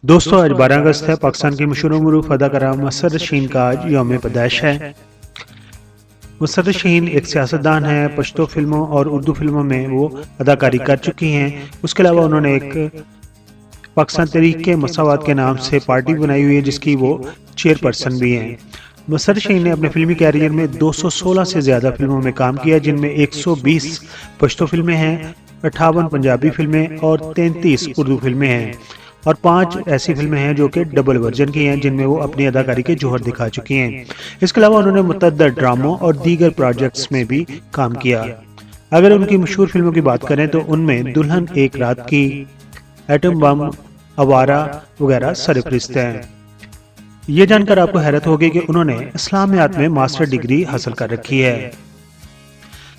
दोस्तों आज 12 अगस्त है। पाकिस्तान के मशहूर मरूफ अदाकारा मसर्रत रशीद का आज यौम पैदाइश है। मसर्रत रशीद एक सियासतदान है। पश्तो फिल्मों और उर्दू फिल्मों में वो अदाकारी कर चुकी हैं। उसके अलावा उन्होंने एक पाकिस्तान तहरीक के मसावत के नाम से पार्टी बनाई हुई है जिसकी वो चेयरपर्सन भी हैं। मसर्रत रशीद ने अपने फिल्मी कैरियर में 216 से ज़्यादा फिल्मों में काम किया, जिनमें 120 पश्तो फिल्में हैं, 58 पंजाबी फिल्में और 33 उर्दू फिल्में हैं और 5 ऐसी फिल्में हैं जो कि डबल वर्जन की हैं, जिनमें वो अपनी अदाकारी के जौहर दिखा चुकी हैं। इसके अलावा उन्होंने मुतअद्दिद ड्रामों और दीगर प्रोजेक्ट्स में भी काम किया। अगर उनकी मशहूर फिल्मों की बात करें तो उनमें दुल्हन एक रात की, एटम बम, आवारा वगैरह सरफहरिस्त हैं। ये जानकर आपको हैरत होगी कि उन्होंने इस्लामियात में मास्टर डिग्री हासिल कर रखी है।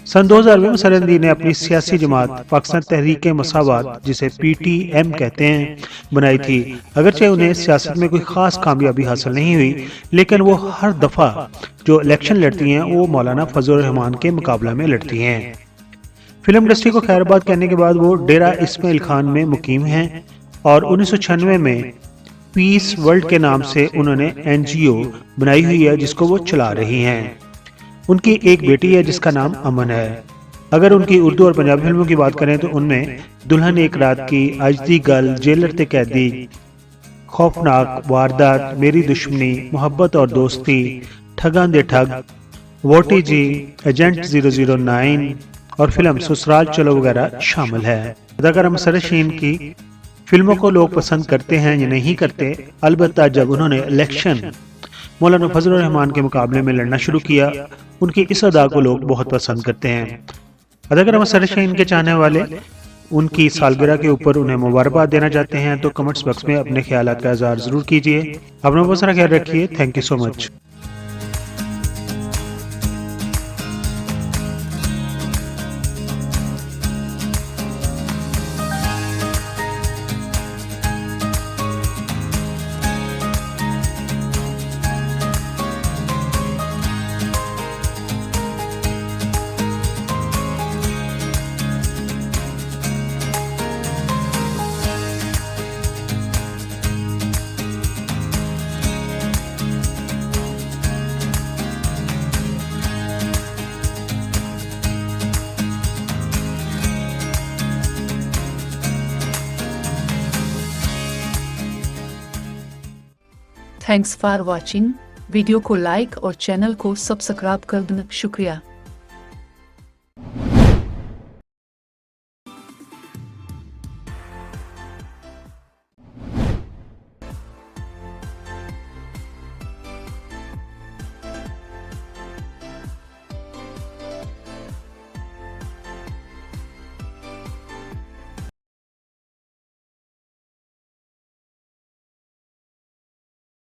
सन 2000 में मसर्रत रशीद ने अपनी सियासी जमात पाकिस्तान तहरीक मसावत, जिसे PTM कहते हैं, बनाई थी। अगरचे उन्हें सियासत में कोई खास कामयाबी हासिल नहीं हुई, लेकिन वो हर दफा जो इलेक्शन लड़ती हैं वो मौलाना फजल रहमान के मुकाबला में लड़ती हैं। फिल्म इंडस्ट्री को खैरबाद करने के बाद वो डेरा इस्माइल खान में मुकीम हैं और 1996 में पीस वर्ल्ड के नाम से उन्होंने NGO बनाई हुई है जिसको वो चला रही हैं। उनकी एक बेटी है जिसका नाम अमन है। अगर उनकी उर्दू और पंजाबी फिल्मों की बात करें तो उनमें दुल्हन एक रात की, अज दी गल, जेलर ते कैदी, खौफनाक, वारदात, मेरी दुश्मनी, मोहब्बत और दोस्ती, ठगां दे ठग, वोटी जी, एजेंट 009 और फिल्म ससुराल चलो वगैरह शामिल है। अदाकारा मसर्रत रशीद की फिल्मों को लोग पसंद करते हैं या नहीं करते, अलबत्ता जब उन्होंने इलेक्शन मौलाना फजल रहमान के मुकाबले में लड़ना शुरू किया, उनकी इस अदा को लोग बहुत पसंद करते हैं। अदाकारा मसर्रत रशीद के चाहने वाले उनकी सालगिरह के ऊपर उन्हें मुबारकबाद देना चाहते हैं तो कमेंट्स बॉक्स में अपने ख्यालात का इज़हार जरूर कीजिए। अपना बहुत सारा ख्याल रखिए। Thank you so much. Thanks for watching. Video को लाइक और चैनल को सब्सक्राइब कर देना शुक्रिया।